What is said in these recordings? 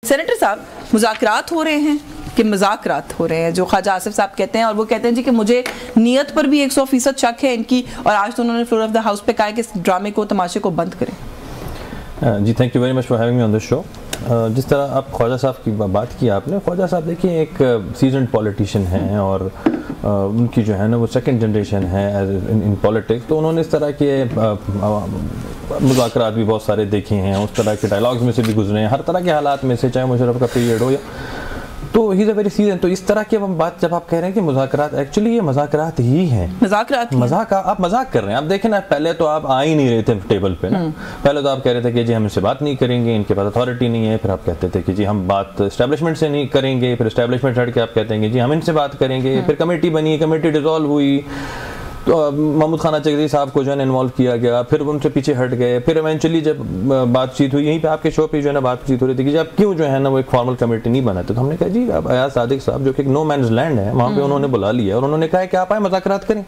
Senator साहब, मुज़ाकरात हो रहे हैं कि मज़ाकरात हो रहे हैं, जो ख्वाजा आसिफ साहब कहते हैं, और वो कहते हैं जी कि मुझे नीयत पर भी 100% शक है इनकी, और आज तो उन्होंने फ्लोर ऑफ द हाउस पे कहा कि इस ड्रामे को, तमाशे को बंद करें। जी thank you very much for having me on this show. जिस तरह आप ख्वाजा साहब की बात की आपने, ख्वाजा साहब देखिए एक सीजन्ड पॉलिटिशियन हैं और उनकी जो है ना वो सेकंड जनरेशन है इन पॉलिटिक्स, तो उन्होंने इस तरह के मुज़ाकरात भी बहुत सारे देखे हैं, उस तरह के डायलॉग्स में से भी गुजरे हैं, हर तरह के हालात में से, चाहे मुशर्रफ का पीरियड हो या तो he is a very season. तो इस तरह की हम बात जब आप कह रहे हैं कि मुज़ाकरात, एक्चुअली ये मुज़ाकरात ही हैं, मजाक आप मजाक कर रहे हैं। आप देखें ना, पहले तो आप आ ही नहीं रहे थे टेबल पे ना, पहले तो आप कह रहे थे कि जी हम इनसे बात नहीं करेंगे, इनके पास अथॉरिटी नहीं है, फिर आप कहते थे कि जी हम बात एस्टेब्लिशमेंट से नहीं करेंगे, फिर एस्टेब्लिशमेंट हट के आप कहते हैं कि जी हम इनसे बात करेंगे, फिर कमेटी बनी, कमेटी डिसॉल्व हुई, तो महमूद खान चौधरी साहब को जो है इन्वॉल्व किया गया, फिर उनसे पीछे हट गए, फिर इवेंचुअली जब बातचीत हुई, यहीं पे आपके शो पे जो है ना बातचीत हो रही थी कि जब क्यों जो है ना वो एक फॉर्मल कमेटी नहीं बनाते, तो हमने कहा जी अब अयाज सादिक साहब जो कि एक नो मैन्स लैंड है, वहाँ पे उन्होंने बुला लिया और उन्होंने कहा कि आप आए मुज़ाकरात करें।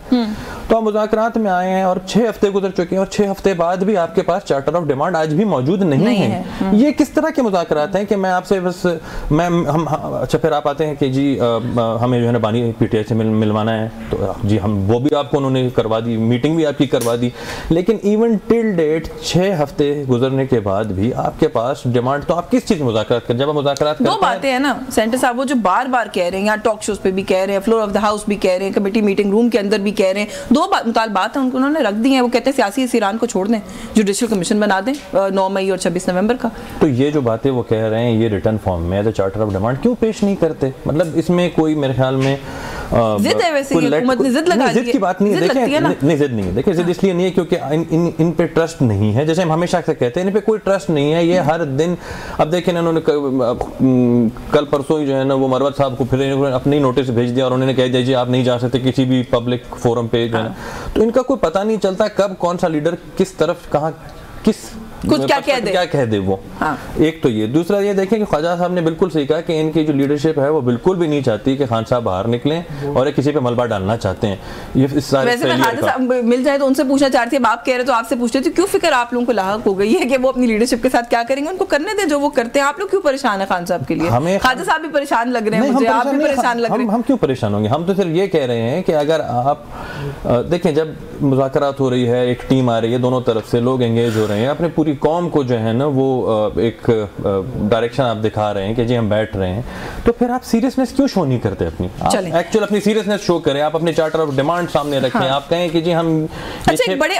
तो आप मुज़ाकरात में आए हैं और 6 हफ्ते गुजर चुके हैं और 6 हफ्ते बाद भी आपके पास चार्टर ऑफ डिमांड आज भी मौजूद नहीं है। ये किस तरह के मुज़ाकरात हैं कि मैं आपसे बस हम अच्छा, फिर आप आते हैं कि जी हमें जो है ना बानी पीटीआई से मिलवाना है, तो जी हम वो भी आपको उन्होंने करवा दी, मीटिंग भी आपकी करवा दी, लेकिन इवन टिल डेट 6 हफ्ते गुजरने के बाद भी आपके पास डिमांड, तो आप किस चीज मुज़ाकरात करें? जब आप मुज़ाकरात करते हैं, दो बातें हैं ना सेंटर साहब, वो जो बार बार कह रहे हैं, यहाँ टॉक शोज पे भी कह रहे हैं, फ्लोर ऑफ द हाउस भी कह रहे हैं, कमेटी मीटिंग रूम के अंदर भी कह रहे हैं, दो मुतालबात हैं उन्होंने रख दी हैं। वो कहते हैं सियासी ईरान को छोड़ दें, जुडिशल कमीशन बना दें 9 मई और 26 नवंबर का। तो ये जो बातें वो कह रहे हैं, ये रिटर्न फॉर्म में as a charter of demand क्यों पेश नहीं करते? मतलब इसमें कोई मेरे ख्याल में जिद है, वैसे हुकूमत ने जिद लगा दी है। जिद की बात नहीं है, देखिए नहीं जिद नहीं है, देखिए जिद इसलिए नहीं है क्योंकि इन पे ट्रस्ट नहीं है, जैसे हम हमेशा से कहते हैं इन पे कोई ट्रस्ट नहीं है। ये हर दिन, अब देखिए उन्होंने कल परसों ही जो है ना वो मरवत साहब को फिर अपनी नोटिस भेज दिया और उन्होंने कह दिया जी आप नहीं जा सकते किसी भी पब्लिक फोरम पे जो है ना, तो इनका कोई पता नहीं चलता कब कौन सा लीडर किस तरफ कहाँ किस कुछ क्या कह दे वो। हाँ। एक तो ये, दूसरा ये देखें कि ख्वाजा साहब ने बिल्कुल सही कहा कि इनकी जो लीडरशिप है वो बिल्कुल भी नहीं चाहती कि खान साहब बाहर निकलें और किसी पे मलबा डालना चाहते हैं। ये इस सारे वैसे मैं ख्वाजा साहब मिल जाए तो उनसे पूछना चाहती है, आप कह रहे तो आपसे पूछते थे क्यों फिक्र आप लोगों को लाहक हो गई है कि वो अपनी लीडरशिप के साथ क्या करेंगे, उनको करने दें जो वो करते हैं, आप लोग क्यों परेशान है खान साहब के लिए? हमें ख्वाजा साहब भी परेशान लग रहे हैं, मुझे आप भी परेशान लग रहे हैं। हम क्यों परेशान होंगे? हम तो सिर्फ ये कह रहे हैं कि अगर आप देखें जब मुज़ाकरात हो रही है, एक टीम आ रही है, दोनों तरफ से लोग एंगेज हो रहे हैं, अपने पूरी कौम को जो है ना वो एक डायरेक्शन आप दिखा रहे हैं कि जी हम बैठ रहे हैं, तो फिर आप सीरियसनेस क्यों शो नहीं करते? एक्चुअल अपनी सीरियसनेस शो करें, आप अपने चार्टर ऑफ डिमांड सामने रखें। हाँ। आप कहें कि जी हम अच्छा, बड़े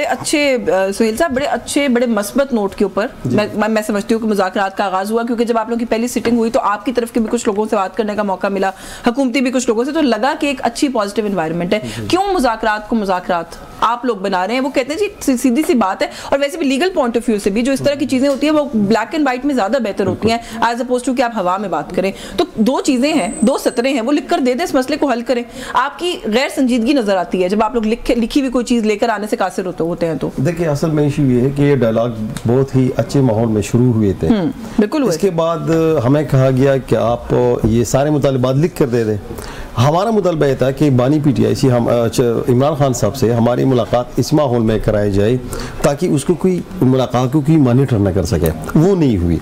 अच्छे सुहेल साहब, बड़े अच्छे बड़े मस्बत नोट के ऊपर मैं समझती हूँ कि मुज़ाकरात का आगाज हुआ, क्योंकि जब आप लोगों की पहली सिटिंग हुई तो आपकी तरफ के भी कुछ लोगों से बात करने का मौका मिला, हुकूमती भी कुछ लोगों से, तो लगा कि एक अच्छी पॉजिटिव एनवायरनमेंट है। क्यों मुज़ाकरात को मुज़ाकरात आप लोग बना रहे हैं? वो कहते हैं जी सीधी सी बात है, और वैसे भी लीगल पॉइंट ऑफ व्यू से भी जो इस तरह की चीजें होती है वो ब्लैक एंड व्हाइट में ज्यादा बेहतर होती हैं एज अपोज टू कि आप हवा में बात करें। तो दो चीजें हैं, 2 सतरें हैं, वो लिख कर दे दें, इस मसले को हल करें। आपकी गैर संजीदगी नजर आती है जब आप लोग लिखी हुई कोई चीज लेकर आने से कासिर होते हैं। तो देखिए असल में इशू ये है कि ये डायलॉग बहुत ही अच्छे माहौल में शुरू हुए थे, बिल्कुल। इसके बाद हमें कहा गया कि आप ये सारे मुतालिबात लिख कर दे दें। हमारा मुतालबा ये था कि बानी पीटीआई से हम इमरान खान साहब से हमारी मुलाकात इस माहौल में कराई जाए ताकि उसको कोई मुलाकात को कोई मॉनिटर न कर सके, वो नहीं हुई।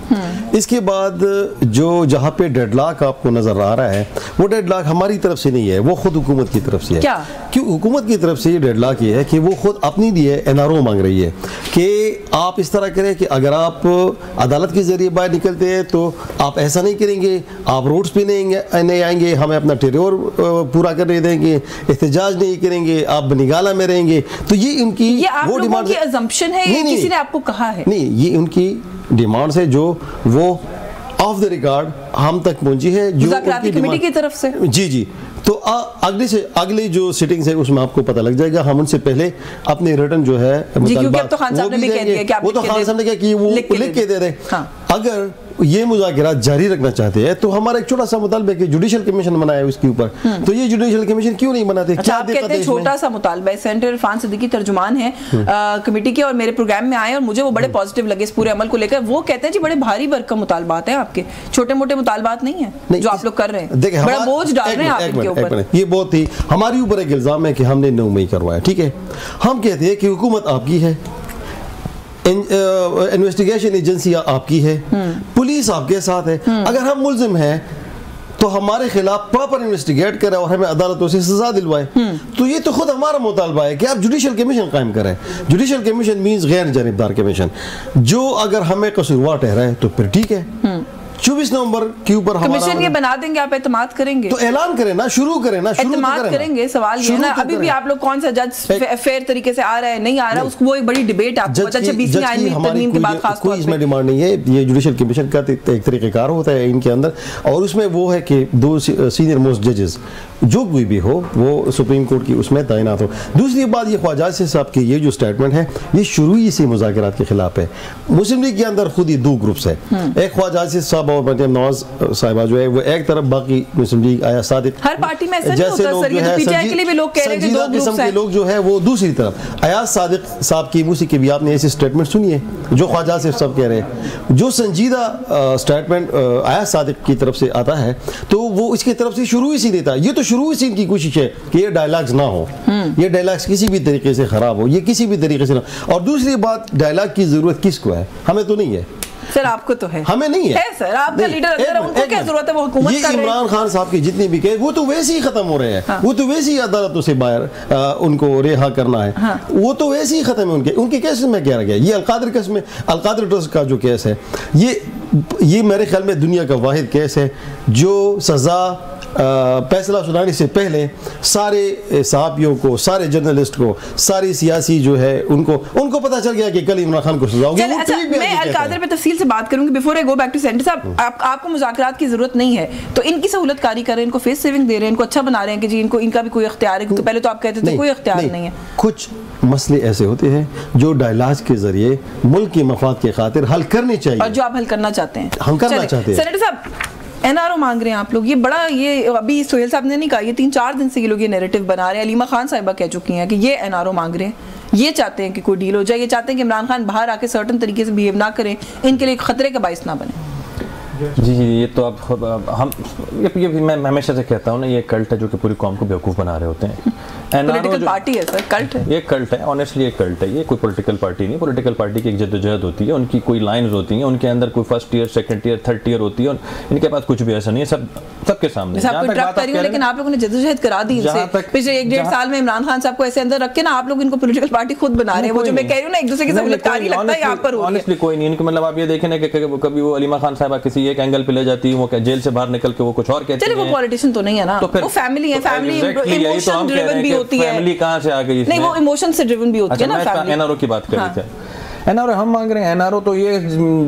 इसके बाद जो जहाँ पे डेडलॉक आपको नजर आ रहा है वो डेडलॉक हमारी तरफ से नहीं है, वो खुद हुकूमत की तरफ से है। क्या? क्यों हुकूमत की तरफ से ये डेडलॉक ये है कि वो खुद अपनी लिए एनआरओ मांग रही है कि आप इस तरह करें कि अगर आप अदालत के जरिए बाहर निकलते हैं तो आप ऐसा नहीं करेंगे, आप रोड्स पे नहीं आएंगे, हमें अपना टेरियोर पूरा करने देंगे, एहतजाज नहीं करेंगे, आप बनिगाला में रहेंगे। तो ये उनकी वो डिमांड की असम्पशन है, ये किसी ने आपको कहा है? नहीं, ये उनकी डिमांड है जो वो ऑफ द रिकॉर्ड हम तक पहुंची है, जो कमेटी की तरफ से। जी। तो अगली जो सिटिंग है उसमें आपको पता लग जाएगा। हम उनसे पहले अपने रिटर्न जो है तो खान साहब ने भी कह दिया कि वो तो खान साहब ने कहा कि वो लिख के दे रहे। अगर ये मुज़ाकरात जारी रखना चाहते हैं तो हमारा एक छोटा सा मुतालबा है कि जुडिशल कमीशन बनाया उसके ऊपर, तो ये जुडिशल कमीशन क्यों नहीं बनाते? अच्छा, आप कहते हैं छोटा सा मुतालबा है। सेनेटर इरफान सिद्दीकी तर्जुमान है कमेटी के और मेरे प्रोग्राम में आए और मुझे वो बड़े पॉजिटिव लगे इस पूरे अमल को लेकर। वो कहते हैं जी बड़े भारी भरकम मुतालबात हैं आपके, छोटे मोटे मुतालबात नहीं है जो आप लोग कर रहे हैं, बड़ा बोझ डाल रहे हैं आप इनके ऊपर। ये बहुत ही हमारे ऊपर एक इल्जाम है कि हमने 9 मई करवाया। ठीक है, हम कहते हैं कि हुकूमत आपकी है, इन्वेस्टिगेशन एजेंसी आपकी है, पुलिस आपके साथ है, अगर हम मुल्जिम हैं तो हमारे खिलाफ प्रॉपर इन्वेस्टिगेट करें और हमें अदालतों से सजा दिलवाए। तो ये तो खुद हमारा मुतालबा है कि आप जुडिशल कमीशन कायम करें। जुडिशल कमीशन मीन्स गैर जानिबदार कमीशन, जो अगर हमें कसूरवार ठहराए तो फिर ठीक है। 24 नवंबर के ऊपर कमीशन ये बना देंगे, आप एतमाद करेंगे तो ऐलान करें ना, शुरू करें ना, एतमाद करेंगे। सवाल ये ना, अभी भी आप लोग कौन सा जज फेयर तरीके से आ रहा है नहीं आ रहा, उसको वो एक बड़ी डिबेट आपको पता है। बीसी आईन में तरमीम के बाद खास तौर पे इसमें डिमांड नहीं है, ये जुडिशल कमीशन का एक तरीक़ेकार होता है इनके अंदर, और उसमें वो है कि 2 सीनियर मोस्ट जजेस जो कोई भी हो वो सुप्रीम कोर्ट की उसमें तैनात हो। दूसरी बात, ये ख्वाजा आसिफ साहब की ये जो स्टेटमेंट है ये शुरू ही से मुज़ाकरात के खिलाफ है। मुस्लिम लीग के अंदर खुद ही 2 ग्रुप्स है, एक ख्वाजा आसिफ साहब और मरियम नवाज साहिबा जो है वो एक तरफ, बाकी मुस्लिम लीग आया सादिक, हर पार्टी में ऐसा नहीं होता सर, ये तो पीटीआई के लिए भी लोग कह रहे हैं कि 2 ग्रुप्स हैं। लोग जो है वो दूसरी तरफ, अयाज सादिक साहब की मुसी के भी आपने ऐसे स्टेटमेंट सुनी है जो ख्वाजा आसिफ साहब कह रहे हैं, जो संजीदा स्टेटमेंट अयाज सादिक की तरफ से आता है तो वो इसकी तरफ से शुरू ही से देता है। ये तो शुरू से इनकी कोशिश है कि ये डायलॉग्स ना हो, ये डायलॉग्स किसी भी तरीके से खराब हो, ये किसी भी तरीके से ना। और दूसरी बात, डायलॉग की जरूरत किसको है? हमें तो नहीं है सर, आपको तो है, हमें नहीं है सर, आपका लीडर अंदर है, उनको क्या जरूरत है, वो हुकूमत कर रहे हैं। इमरान खान साहब के जितने भी केस वो तो वैसे ही खत्म हो रहे हैं, वो तो वैसे ही अदालतों से बाहर उनको रिहा करना है, वो तो वैसे ही खत्म है उनके केस में क्या रह गया। ये अलकादर केस में, अलकादर ट्रस्ट का जो केस है, ये मेरे ख्याल में दुनिया का वाहिद केस है जो सजा फैसला सुनाने से पहले सारे सहाफ़ियों को, सारे जर्नलिस्ट को, सारी सियासी जो है उनको पता चल गया कि कल इमरान खान को सजा होगी। अच्छा, मैं अलकादर पे तफसील से बात करूंगी। Before I go back to centre साहब, आपको मुज़ाकरात की जरूरत नहीं है तो इनकी सहूलत कारी कर रहे हैं, इनको फेस सेविंग दे रहे हैं, इनको अच्छा बना रहे हैं कि जी इनका भी कोई इख्तियार है। तो पहले तो आप कहते थे कोई इख्तियार नहीं है। कुछ मसले ऐसे होते हैं जो डायलॉग के जरिए मुल्क के मफाद के खातिर हल करने चाहिए, और जो आप हल करना चाहते हैं, हम करना चाहते हैं। सेनेटर साहब, एनआरओ मांग रहे हैं आप लोग, ये अभी सोहेल साहब ने नहीं कहा, ये 3-4 दिन से ये लोग ये नैरेटिव बना रहे हैं। अलीमा खान साहिबा कह चुकी हैं कि ये एनआरओ मांग रहे हैं, ये चाहते हैं कि कोई डील हो जाए, ये चाहते हैं कि इमरान खान बाहर आके सर्टन तरीके से बिहेव ना करें, इनके लिए खतरे का बाइस ना बने। जी, ये तो अब हम ये मैं हमेशा से कहता हूँ ना, ये कल्ट है जो कि पूरी कौम को बेवकूफ़ बना रहे होते हैं। पॉलिटिकल पार्टी है सर, कल्ट है, ये कल्ट है, ऑनेस्टली ये कल्ट है, ये कोई पॉलिटिकल पार्टी नहीं। पॉलिटिकल पार्टी की एक जद्दोजहद होती है, उनकी कोई लाइंस होती हैं, उनके अंदर कोई first year, second year, third year होती है, और इनके पास कुछ भी ऐसा नहीं है, सबके सामने। लेकिन आप लोगों ने जद्दोजहद करा दी पिछले 1-1.5 साल में। इमरान खान साहब को ऐसे अंदर रख के ना आप लोग इनको पॉलिटिकल पार्टी खुद बना रहे हैं। वो जो मैं कह रही हूँ ना, एक दूसरे की सहूलतकारी लगता है यहाँ पर हो रही है। ऑनेस्टली कोई नहीं, इनको मतलब आप ये देखें ना कि कभी वो अलीमा खान साहबा किसी एक एंगल पे ले जाती है, वो जेल से बाहर निकल के वो कुछ और कहती है। वो पॉलिटिशियन तो नहीं है ना, वो फैमिली है, फैमिली इमोशन ड्रिवन भी होती है। फैमिली कहाँ से आ गई? नहीं, वो इमोशन से ड्रिवन भी होती है ना फैमिली। एनआरओ की बात कर रहे थे, एनआरओ हम मांग रहे हैं। एनआरओ तो ये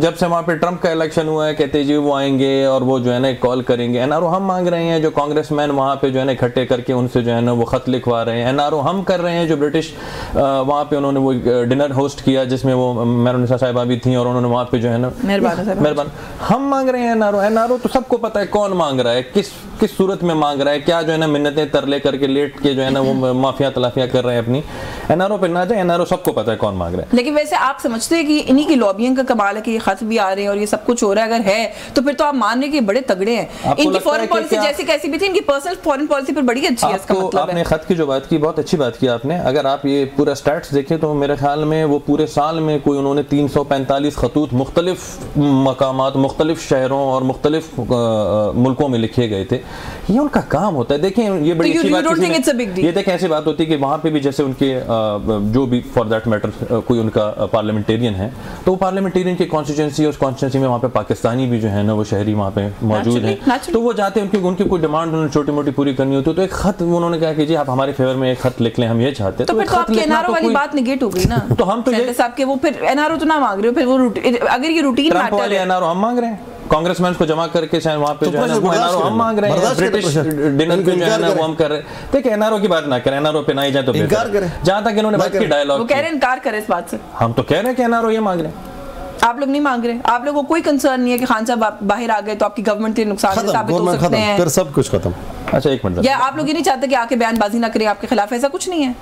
जब से वहाँ पे ट्रंप का इलेक्शन हुआ है कहते जी वो आएंगे और वो जो है ना कॉल करेंगे। एनआरओ हम मांग रहे हैं जो कांग्रेसमैन वहाँ पे जो है ना इकट्ठे करके उनसे जो है ना वो खत लिखवा रहे हैं। एनआरओ हम कर रहे हैं जो ब्रिटिश वहाँ पे उन्होंने वो डिनर होस्ट किया जिसमें वो मेहरुनिसा साहिबा भी थी और उन्होंने वहाँ पे जो है ना मेहरबान हम मांग रहे हैं। एनआरओ तो सबको पता है कौन मांग रहा है, किस सूरत में मांग रहा है, क्या जो है ना मिन्नतें तरले करके लेट के जो है ना वो माफिया तलाफिया कर रहे हैं अपनी। एनआरओ पे ना जाए, एनआरओ सबको पता है कौन मांग रहा है। लेकिन वैसे आप समझते हैं कि इन्हीं की लॉबिंग का कमाल है कि ये खत भी आ रहे हैं और ये सब कुछ हो रहा है? अगर है तो फिर तो आप मान रहे कि बड़े तगड़े हैं। इनकी फॉरेन पॉलिसी जैसी कैसी भी थी, इनकी पर्सनल फॉरेन पॉलिसी पर बड़ी अच्छी है। इसका मतलब आपने खत की जो बात की बहुत अच्छी बात की आपने। अगर आप ये पूरा स्टैट्स देखें तो मेरे ख्याल में वो पूरे साल में कोई उन्होंने 345 खतूत मुख्तलिफ मकामात, मुख्तलिफ शहरों और मुख्तलिफ मुल्कों में लिखे गए थे। ये उनका काम होता है। देखें ये बड़ी अच्छी बात, ये देखें ऐसी बात होती है कि वहाँ पे भी जैसे उनके जो भी फॉर दैट मैटर कोई उनका पार्लियामेंटेरियन है तो वो पार्लियामेंटेरियन की कॉन्स्टिट्यूंसी, उस कॉन्स्टिट्यूंसी में वहाँ पे पाकिस्तानी भी जो है ना वो शहरी वहाँ पे मौजूद हैं, तो वो जाते हैं उनकी कोई डिमांड उन्होंने छोटी मोटी पूरी करनी होती है तो एक खत उन्होंने कहा कि जी आप हमारे फेवर में एक खत लिख लें, हम ये चाहते हैं। तो फिर तो आपकी एनआरओ वाली बात नेगेट हो गई ना। तो हम तो ये साहब के वो फिर एनआरओ तो ना मांग रहे हो, फिर वो अगर ये रूटीन मैटर है एनआरओ हम मांग रहे हैं, कांग्रेसमैन को जमा करके शायद वहाँ पे जो है ना वो एनआरओ हम मांग रहे हैं, ब्रिटिश डिनर पे जो है ना वो हम कर रहे हैं। देखिए एनआरओ की बात ना करें, एनआरओ पे ना ही जाए तो इनकार करें। जहाँ तक इन्होंने बात की डायलॉग, वो कह रहे हैं इनकार करें इस बात से। हम तो कह रहे हैं कि एनआरओ ये मांग रहे हैं, आप लोग नहीं मांग रहे। आप लोगों को कोई कंसर्न नहीं है कि खान साहब बाहर आ गए तो आपकी गवर्नमेंट के नुकसान साबित हो सकते हैं, फिर सब कुछ खत्म। अच्छा एक मिनट, या आप लोग ये नहीं चाहते कि आके बयानबाजी ना करें आपके खिलाफ? ऐसा कुछ नहीं है।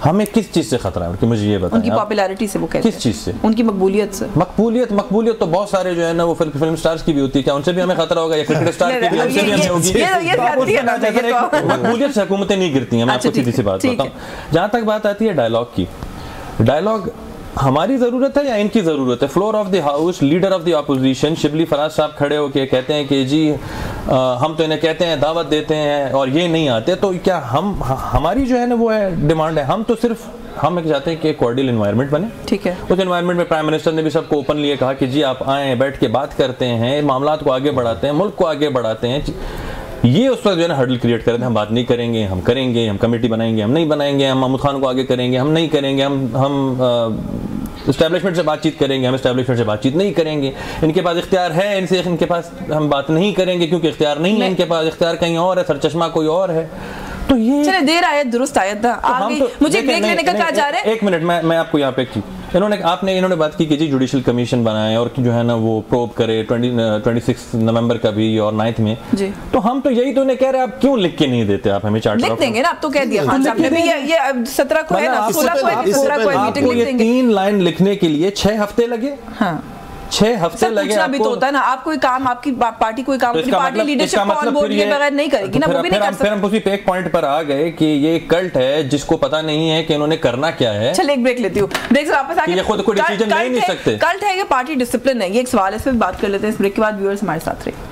हमें किस चीज से खतरा है? मुझे ये बताएं। उनकी पॉपुलैरिटी से। वो कहते हैं किस चीज से? उनकी मकबूलियत से। मकबूलियत तो बहुत सारे जो है ना वो फिल्म स्टार्स की भी होती है, क्या उनसे भी हमें खतरा होगा? या क्रिकेट स्टार की भी उनसे भी हमें होगी? मकबूलियत से हुकूमतें नहीं गिरती हैं। मैं आपको सीधी सी बात बताऊं। जहां तक बात आती है डायलॉग की, डायलॉग हमारी जरूरत है या इनकी जरूरत है? Floor of the house, leader of the opposition Shibli Faraz साहब खड़े होके कहते हैं कि जी हम तो इन्हें कहते हैं, दावत देते हैं और ये नहीं आते, तो क्या हमारी जो है ना वो है डिमांड है, हम तो सिर्फ हम चाहते हैं कि कॉर्डियल एनवायरनमेंट बने। ठीक है, उस एनवायरनमेंट में प्राइम मिनिस्टर ने भी सबको ओपनली कहा कि जी आप आए, बैठ के बात करते हैं, मामलात को आगे बढ़ाते हैं, मुल्क को आगे बढ़ाते हैं। ये उस वक्त जो है ना हर्डल क्रिएट कर रहे थे, हम बात नहीं करेंगे, हम करेंगे, हम कमेटी बनाएंगे, हम नहीं बनाएंगे, हम महमूद खान को आगे करेंगे, हम नहीं करेंगे, हम एस्टैब्लिशमेंट से बातचीत करेंगे, हम एस्टैब्लिशमेंट से बातचीत नहीं करेंगे, इनके पास इख्तियार है, इनके पास हम बात नहीं करेंगे क्योंकि इख्तियार नहीं है, इनके पास इख्तियार कहीं और है, सरचश्मा कोई और है। तो ये चले देर आयत दुरुस्त आयत था, तो मुझे ब्रेक लेने का कहा जा रहा है। एक मिनट, मैं आपको यहाँ पे इन्होंने बात की कि जी जुडिशल कमीशन बनाए और जो है ना वो प्रोब करे 26 नवंबर का भी और 9 में जी। तो हम तो यही तो उन्हें कह रहे हैं, आप क्यों लिख के नहीं देते? आप हमें चार्टर लिख देंगे ना, आप तो कह दिया खान साहब ने भी, ये 17 को है ना, 16 को है कि 17 को मीटिंग लिख देंगे। 3 लाइन लिखने के लिए 6 हफ्ते लगे। हाँ 6 हफ्ते लगे आपको। भी तो होता है ना, आप कोई काम, आपकी पार्टी कोई काम, अपनी पार्टी लीडरशिप को ऑन बोर्ड लिए बगैर नहीं करेगी ना, वो भी नहीं कर सकते। फिर हम उसी पे एक पॉइंट पर आ गए कि ये कल्ट है जिसको पता नहीं है कि इन्होंने करना क्या है। चल एक ब्रेक लेती हूँ, ब्रेक से वापस आके ये खुद कोई डिसीजन ले नहीं सकते। कल्ट है कि पार्टी डिसिप्लिन है, ये एक सवाल है, इस पे बात कर लेते हैं। इस ब्रेक के बाद व्यूअर्स हमारे साथ रहे।